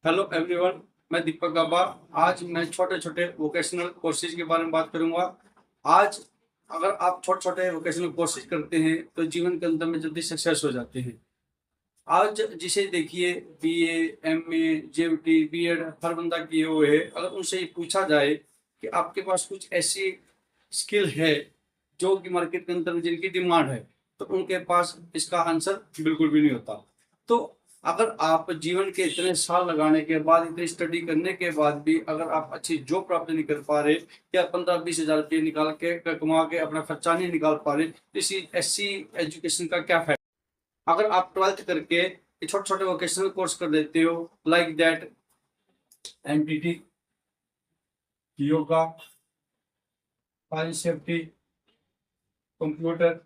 Hello everyone, मैं दीपक गाबा। आज मैं छोटे छोटे वोकेशनल कोर्सेज के बारे में बात करूंगा। आज अगर आप छोटे छोटे वोकेशनल कोर्सेज करते हैं तो जीवन के अंदर में जल्दी सक्सेस हो जाते हैं। आज जिसे देखिए, बीए, एमए, जेयूटी, बीएड हर बंदा किए हुए है। अगर उनसे ये पूछा जाए कि आपके पास कुछ ऐसी स्किल है जो कि मार्केट के अंदर में जिनकी डिमांड है, तो उनके पास इसका आंसर बिल्कुल भी नहीं होता। तो अगर आप जीवन के इतने साल लगाने के बाद, इतनी स्टडी करने के बाद भी अगर आप अच्छी जॉब प्राप्त नहीं कर पा रहे या 15-20 हज़ार रुपये निकाल के कमा के अपना खर्चा नहीं निकाल पा रहे, तो इसी ऐसी एजुकेशन का क्या फायदा। अगर आप 12th करके छोटे छोटे वोकेशनल कोर्स कर लेते हो, like that empty, yoga, fire safety, computer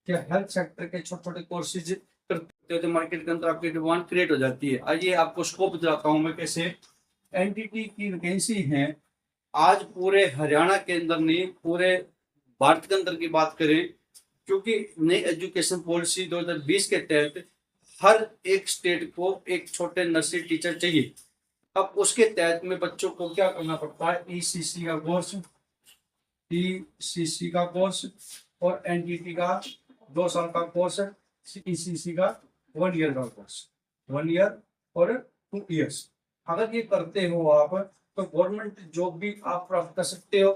या हेल्थ सेक्टर के छोटे छोटे कोर्सेज करते हो तो मार्केट के अंदर आपकी डिमांड क्रिएट हो जाती है। आइए आपको स्कोप बताता हूँ मैं कैसे। एनटीटी की वैकेंसी है आज पूरे हरियाणा के अंदर नहीं, पूरे भारत के अंदर की बात करें, क्योंकि नई एजुकेशन पॉलिसी 2020 के तहत हर एक स्टेट को एक छोटे नर्सरी टीचर चाहिए। अब उसके तहत में बच्चों को क्या करना पड़ता है, ईसीसी का कोर्स और एनटीटी का 2 साल का कोर्स है, ईसीसी का 1 ईयर का कोर्स, 1 ईयर और 2 ईयर्स। अगर ये करते हो आप तो गवर्नमेंट जॉब भी आप प्राप्त कर सकते हो,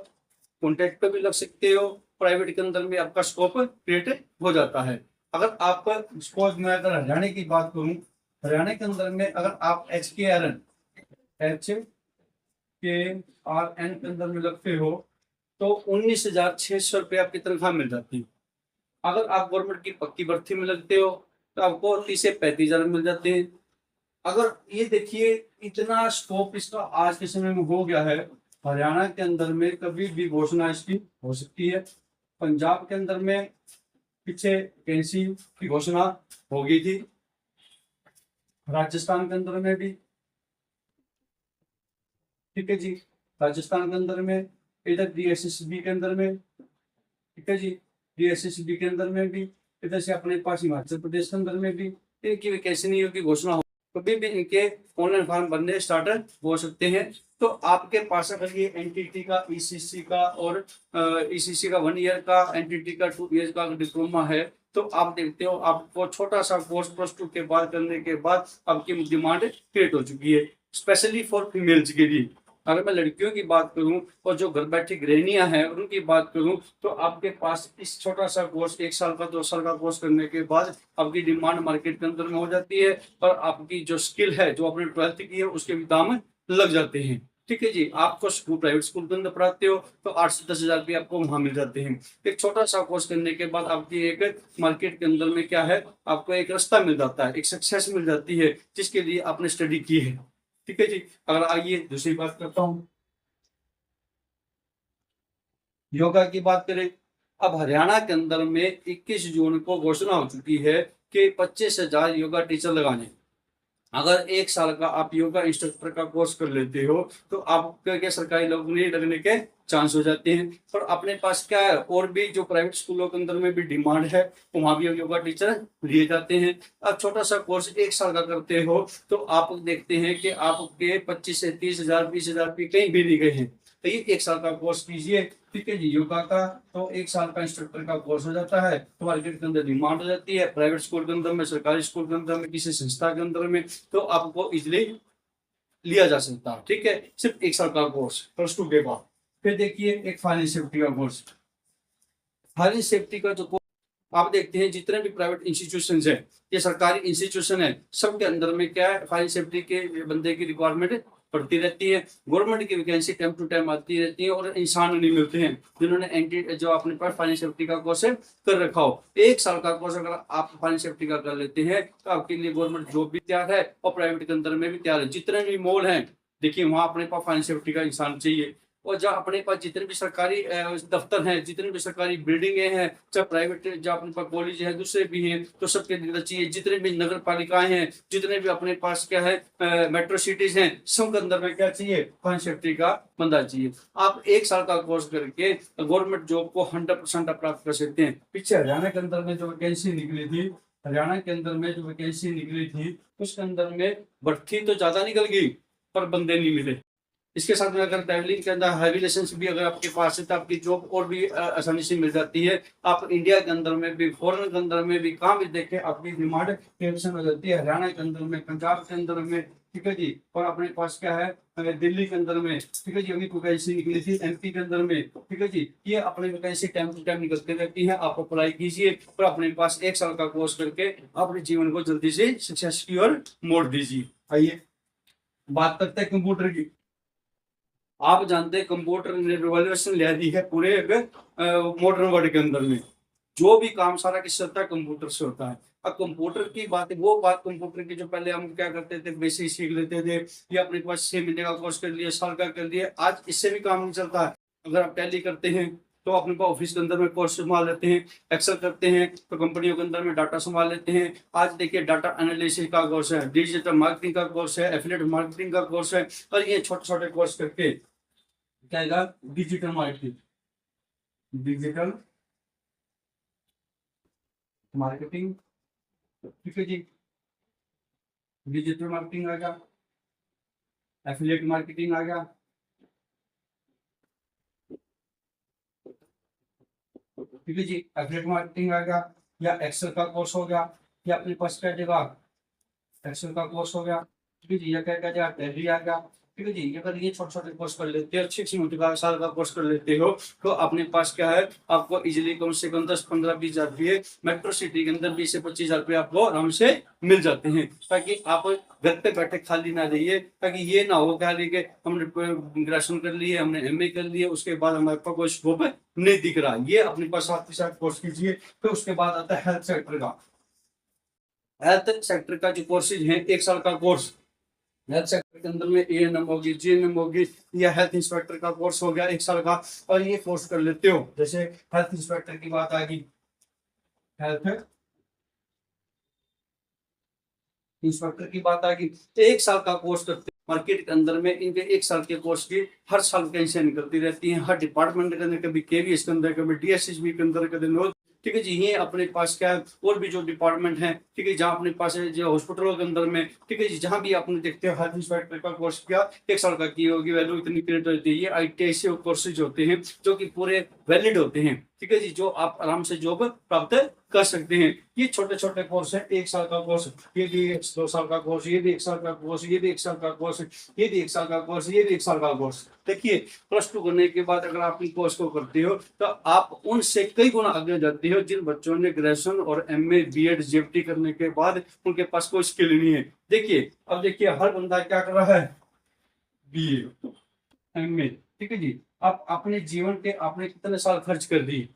कॉन्ट्रैक्ट पे भी लग सकते हो, प्राइवेट के अंदर में आपका स्कोप क्रिएट हो जाता है। अगर आप सपोज मैं अगर हरियाणा की बात करूं, हरियाणा के अंदर में अगर आप HKRN के अंदर में लगते हो तो 19,600 रुपये आपकी तनख्वाह मिल जाती है। अगर आप गवर्नमेंट की पक्की भर्ती में लगते हो तो आपको 30 से 35 हज़ार मिल जाते हैं। अगर ये देखिए, इतना स्कोप इसका आज के समय में हो गया है। हरियाणा के अंदर में कभी भी घोषणा इसकी हो सकती है। पंजाब के अंदर में पीछे वैकेंसी की घोषणा हो गई थी, राजस्थान के अंदर में भी, ठीक है जी, राजस्थान के अंदर में, इधर डीएसएसबी के अंदर में, ठीक है जी, डीएसएसबी के अंदर में भी, इधर से अपने पास हिमाचल प्रदेश के अंदर में भी इनकी वैकेंसी नहीं होगी, घोषणा हो कभी भी इनके ऑनलाइन फॉर्म भरने स्टार्ट हो सकते हैं। तो आपके पास अगर ये एनटीटी का, ईसीसी का और ईसीसी का 1 ईयर का, एनटीटी का 2 ईयर का डिप्लोमा है, तो आप देखते हो आपको छोटा सा कोर्स +2 के बाद करने के बाद आपकी डिमांड क्रिएट हो चुकी है, स्पेशली फॉर फीमेल्स के लिए। अगर मैं लड़कियों की बात करूं और जो घर बैठी गृहिणियां हैं उनकी बात करूं, तो आपके पास इस छोटा सा कोर्स 1 साल का, 2 साल का कोर्स करने के बाद आपकी डिमांड मार्केट के अंदर में हो जाती है और आपकी जो स्किल है, जो आपने 12th की है, उसके भी दाम लग जाते हैं। ठीक है जी, आपको स्कूल, प्राइवेट स्कूल के अंदर पढ़ाते हो तो 8 से 10 हज़ार रुपये आपको वहां मिल जाते हैं। एक छोटा सा कोर्स करने के बाद आपकी एक मार्केट के अंदर में क्या है, आपको एक रास्ता मिल जाता है, एक सक्सेस मिल जाती है जिसके लिए आपने स्टडी की है। ठीक है जी। अगर आइए दूसरी बात करता हूँ, योगा की बात करें। अब हरियाणा के अंदर में 21 जून को घोषणा हो चुकी है कि 25,000 योगा टीचर लगाने। अगर 1 साल का आप योगा इंस्ट्रक्टर का कोर्स कर लेते हो तो आपके सरकारी नौकरी लगने के चांस हो जाते हैं। पर अपने पास क्या है, और भी जो प्राइवेट स्कूलों के अंदर में भी डिमांड है, तो वहां भी योगा टीचर लिए जाते हैं। अब छोटा सा कोर्स 1 साल का करते हो तो आप देखते हैं कि आपके 25 से 30 हज़ार, 20 हज़ार रुपये कहीं भी नहीं गए हैं। तो ये 1 साल का कोर्स कीजिए, ठीक है जी, योगा का। तो 1 साल का इंस्ट्रक्टर का कोर्स हो जाता है तो मार्केट के अंदर डिमांड हो जाती है, प्राइवेट स्कूल के अंदर में, सरकारी स्कूल के अंदर में, किसी संस्था के अंदर में, तो आपको इजिली लिया जा सकता है। ठीक है, सिर्फ 1 साल का कोर्स +2 के बाद। फिर देखिए एक फायर सेफ्टी का कोर्स। फायर सेफ्टी का जो कोर्स आप देखते हैं, जितने भी प्राइवेट इंस्टीट्यूशन है, ये सरकारी इंस्टीट्यूशन है, सबके अंदर में क्या है, फायर सेफ्टी के बंदे की रिक्वायरमेंट पड़ती रहती है। गवर्नमेंट की वैकेंसी टाइम टू टाइम आती रहती है और इंसान नहीं मिलते हैं जिन्होंने जो अपने पास फायर सेफ्टी का कोर्स कर रखा हो। 1 साल का कोर्स अगर आप फायर सेफ्टी का कर लेते हैं तो आपके लिए गवर्नमेंट जॉब भी तैयार है और प्राइवेट के अंदर में भी तैयार है। जितने भी मॉल हैं, देखिए वहां अपने पास फायर सेफ्टी का इंसान चाहिए। और जहाँ अपने पास जितने भी सरकारी दफ्तर हैं, जितने भी सरकारी बिल्डिंगें हैं, चाहे प्राइवेट, जहाँ अपने पास कॉलेज है, दूसरे भी हैं, तो सबके अंदर चाहिए। जितने भी नगर पालिकाएं हैं, जितने भी अपने पास क्या है मेट्रो सिटीज हैं, सबके अंदर में क्या चाहिए, फायर सेफ्टी का बंदा चाहिए। आप 1 साल का कोर्स करके गवर्नमेंट जॉब को 100% प्राप्त कर सकते हैं। पीछे हरियाणा के अंदर में जो वैकेंसी निकली थी हरियाणा के अंदर में जो वैकेंसी निकली थी उसके अंदर में भर्ती तो ज्यादा निकल गई पर बंदे नहीं मिले। इसके साथ में अगर ट्रैवलिंग के अंदर हैवी लाइसेंस भी अगर आपके पास है तो आपकी जॉब और भी आसानी से मिल जाती है। आप इंडिया के अंदर में भी फॉरेन के अंदर में भी कहाँ भी देखें आपकी डिमांड टेंशन हो जाती है। हरियाणा के अंदर में, पंजाब के अंदर में, ठीक है जी। और अपने पास क्या है दिल्ली के अंदर में, ठीक है जी। अभी वैकेंसी निकली थी एमपी के अंदर में, ठीक है जी। ये अपनी वैकेंसी टाइम टू टाइम निकलती रहती है। आप अप्लाई कीजिए और अपने पास 1 साल का कोर्स करके अपने जीवन को जल्दी से सक्सेस की ओर मोड़ दीजिए। आइए बात करते हैं कंप्यूटर की। आप जानते हैं कंप्यूटर ने रिवॉल्यूशन ले दी है पूरे मॉडर्न वर्ल्ड के अंदर में। जो भी काम सारा किससे होता है, कंप्यूटर से होता है। अब कंप्यूटर की बात, वो बात कंप्यूटर की जो पहले हम क्या करते थे, बेसिक सीख लेते थे या अपने पास 6 महीने का कोर्स कर लिया, साल का कर लिया, आज इससे भी काम नहीं चलता है। अगर आप टैली करते हैं तो अपने को ऑफिस के अंदर में कोर्स संभाल लेते हैं, एक्सेल करते हैं तो कंपनियों के अंदर में डाटा संभाल लेते हैं। आज देखिए डाटा एनालिसिस का कोर्स है, डिजिटल मार्केटिंग का कोर्स है, एफिलिएट मार्केटिंग का कोर्स है। और ये छोटे छोटे कोर्स करके क्या आएगा, डिजिटल मार्केटिंग, डिजिटल मार्केटिंग, ठीक है जी। डिजिटल मार्केटिंग आ गया, एफिलिएट मार्केटिंग आ गया, ठीक है जी। एफिलिएट मार्केटिंग आ गया, या एक्सेल का कोर्स हो गया, या अपने पास क्या जगह एक्सेल का कोर्स हो गया, ठीक है जी। या क्या क्या जगह टैली आ गया, ठीक है जी। अगर ये छोटे छोटे कोर्स कर लेते हो, 6 का साल का कोर्स कर लेते हो तो अपने पास क्या है, आपको इजीली कम से कम 10-15-20 हजार रुपये मेट्रो सिटी के अंदर 20 से 25 हजार रुपये आपको आराम से मिल जाते हैं। ताकि आप घर पे बैठे खाली ना रहिए, ताकि ये ना हो खाली के हमने ग्रेजुएशन कर लिए, हमने एमए कर लिए, उसके बाद हमारे पास कोई स्कोप नहीं दिख रहा। ये अपने पास साथ ही साथ कोर्स कीजिए। फिर उसके बाद आता है हेल्थ सेक्टर का। हेल्थ सेक्टर का जो कोर्सेज है, 1 साल का कोर्स हेल्थ सेक्टर के अंदर में एएनएम होगी, जीएनएम होगी, या हेल्थ इंस्पेक्टर का कोर्स हो गया 1 साल का। और ये कोर्स कर लेते हो, जैसे हेल्थ इंस्पेक्टर की बात आ गई, हेल्थ इंस्पेक्टर की बात आ गई, 1 साल का कोर्स करते हैं। मार्केट के अंदर में इनके 1 साल के कोर्स की हर साल वैकेंसियां निकलती रहती हैं, हर डिपार्टमेंट के अंदर, कभी केवीएस के अंदर, कभी डीएसएसबी के अंदर, कभी, ठीक है जी। ये अपने पास क्या है, और भी जो डिपार्टमेंट है, ठीक है, जहाँ अपने पास है जो हॉस्पिटलों के अंदर में, ठीक है जी, जहाँ भी आपने देखते हो हेल्थ इंस्पेक्टर का कोर्स किया 1 साल का की होगी, वैल्यू इतनी क्रिएट होती है। ये आईटीआई से कोर्सेज होते हैं जो कि पूरे वैलिड होते हैं, ठीक है जी, जो आप आराम से जॉब प्राप्त कर सकते हैं। ये छोटे छोटे कोर्स है, 1 साल का कोर्स, ये भी 2 साल का कोर्स, ये भी 1 साल का कोर्स, ये भी 1 साल का कोर्स, ये भी 1 साल का कोर्स, ये भी 1 साल का कोर्स। देखिए +2 करने के बाद अगर आप इन कोर्स को करते हो तो आप उनसे कई गुना आगे जाते हो जिन बच्चों ने ग्रेजुएशन और एमए, बीएड, जेएफटी करने के बाद उनके पास कोई स्किल नहीं है। देखिए अब देखिए हर बंदा क्या कर रहा है, बीए, एमए, ठीक है जी। आप अपने जीवन के आपने कितने साल खर्च कर दिए,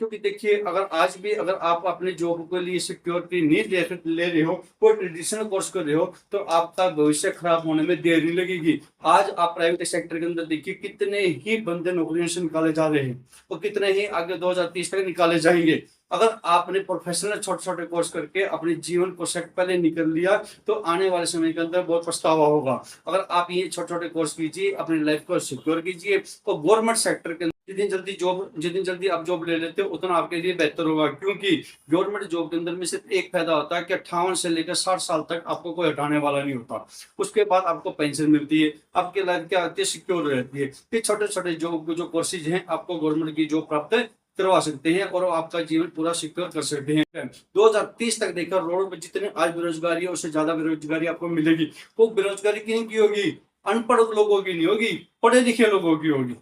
क्योंकि देखिए अगर आज भी अगर आप अपने जॉब के लिए सिक्योरिटी नहीं ले रहे हो, कोई ट्रेडिशनल कोर्स कर रहे हो, तो आपका भविष्य खराब होने में देर नहीं लगेगी। आज आप प्राइवेट सेक्टर के अंदर देखिए कितने ही बंदे नौकरियों से निकाले जा रहे हैं और कितने ही आगे 2030 तक निकाले जाएंगे। अगर आपने प्रोफेशनल छोटे छोटे कोर्स करके अपने जीवन को सेट पहले निकल लिया तो आने वाले समय के अंदर बहुत पछतावा होगा। अगर आप ये छोटे छोटे कोर्स कीजिए, अपनी लाइफ को सिक्योर कीजिए, तो गवर्नमेंट सेक्टर के जितनी जल्दी आप जॉब ले लेते हो उतना आपके लिए बेहतर होगा। क्योंकि गवर्नमेंट जॉब के अंदर में सिर्फ एक फायदा होता है कि 58 से लेकर 60 साल तक आपको कोई हटाने वाला नहीं होता। उसके बाद आपको पेंशन मिलती है, आपकी लाइफ क्या आती है, सिक्योर रहती है। ये छोटे छोटे जो कोर्सेज हैं आपको गवर्नमेंट की जॉब प्राप्त करवा सकते हैं और आपका जीवन पूरा सिक्योर कर सकते हैं। 2030 तक देखकर रोड पर जितने आज बेरोजगारी है उससे ज्यादा बेरोजगारी आपको मिलेगी। वो बेरोजगारी किन होगी, अनपढ़ लोगों की नहीं होगी, पढ़े लिखे लोगों की होगी।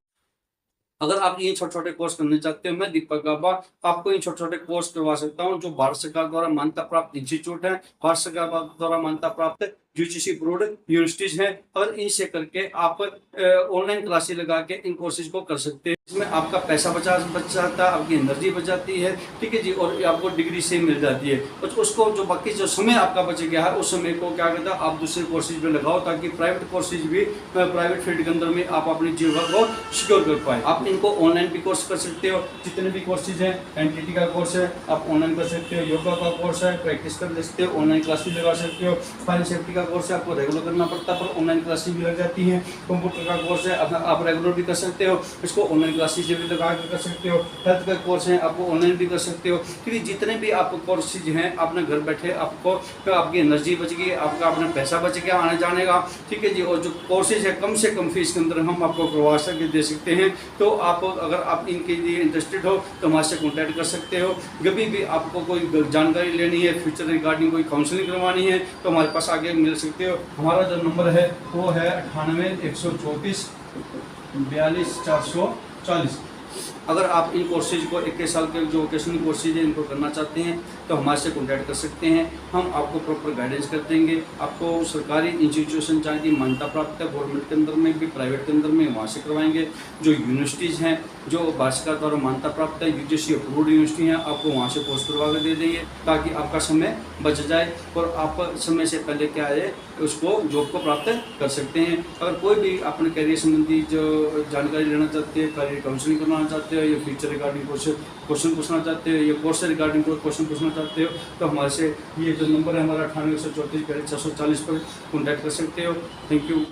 अगर आप ये छोटे छोटे कोर्स करना चाहते हो, मैं दीपक गाबा आपको ये छोटे छोटे कोर्स करवा सकता हूँ जो भारत सरकार द्वारा मान्यता प्राप्त इंस्टीट्यूट है, भारत सरकार द्वारा मान्यता प्राप्त यूजीसी अप्रूव्ड यूनिवर्सिटीज है। और इनसे करके आप ऑनलाइन क्लासेस लगा के इन कोर्सेज को कर सकते हैं। इसमें आपका पैसा बच जाता है, आपकी एनर्जी बच जाती है, ठीक है जी, और आपको डिग्री से मिल जाती है। और उसको जो बाकी जो समय आपका बच गया है उस समय को क्या कहता है आप दूसरे कोर्सेज में लगाओ, ताकि प्राइवेट कोर्सेज भी प्राइवेट फील्ड के अंदर में आप अपनी जीवन को सिक्योर कर पाए। आप इनको ऑनलाइन भी कोर्स कर सकते हो, जितने भी कोर्सेज हैं, एनटीटी का कोर्स है आप ऑनलाइन कर सकते हो, योगा का कोर्स है प्रैक्टिस कर सकते हो, ऑनलाइन क्लासेस लगा सकते हो, फायर सेफ्टी का का कोर्स है आपको रेगुलर करना पड़ता है, पर ऑनलाइन क्लासेस भी लग जाती हैं। कंप्यूटर का कोर्स है आप रेगुलर भी कर सकते हो, इसको ऑनलाइन क्लासेस भी लगा कर सकते हो। हेल्थ का कोर्स है आपको ऑनलाइन भी कर सकते हो, क्योंकि जितने भी आपको कोर्सेज हैं अपने घर बैठे आपको आपकी एनर्जी बच गई, आपका अपना पैसा बच गया आने जाने का, ठीक है जी। और जो कोर्सेज है कम से कम फीस के अंदर हम आपको करवा सके दे सकते हैं। तो आप अगर आप इनके लिए इंटरेस्टेड हो तो हमारे से कॉन्टैक्ट कर सकते हो। कभी भी आपको कोई जानकारी लेनी है, फ्यूचर रिगार्डिंग कोई काउंसलिंग करवानी है तो हमारे पास आगे मिल सकते हो। हमारा जो नंबर है वो है 98 134 42 440। अगर आप इन कोर्सेज को 21 साल के जो वोकेशनल कोर्सेज है इनको करना चाहते हैं तो हमारे से कॉन्टैक्ट कर सकते हैं। हम आपको प्रॉपर गाइडेंस कर देंगे। आपको सरकारी इंस्टीट्यूशन चाहे कि मान्यता प्राप्त है, गवर्नमेंट के अंदर में भी, प्राइवेट के अंदर में, वहाँ से करवाएंगे। जो यूनिवर्सिटीज़ हैं जो भारत सरकार द्वारा मान्यता प्राप्त है, यूजीसी अप्रूव्ड यूनिवर्सिटी हैं, आपको वहाँ से कोर्स करवा कर दे देंगे ताकि आपका समय बच जाए और आप समय से पहले क्या है उसको जॉब को प्राप्त कर सकते हैं। अगर कोई भी अपने करियर संबंधी जो जानकारी लेना चाहते हैं, करियर काउंसलिंग करवाना चाहते हो, या फ्यूचर रिगार्डिंग क्वेश्चन पूछना चाहते हो, या कोर्स से रिगार्डिंग कोई क्वेश्चन पूछना चाहते हो तो हमारे से ये जो नंबर है हमारा 98 134 42 440 पर कॉन्टैक्ट कर सकते हो। Thank you.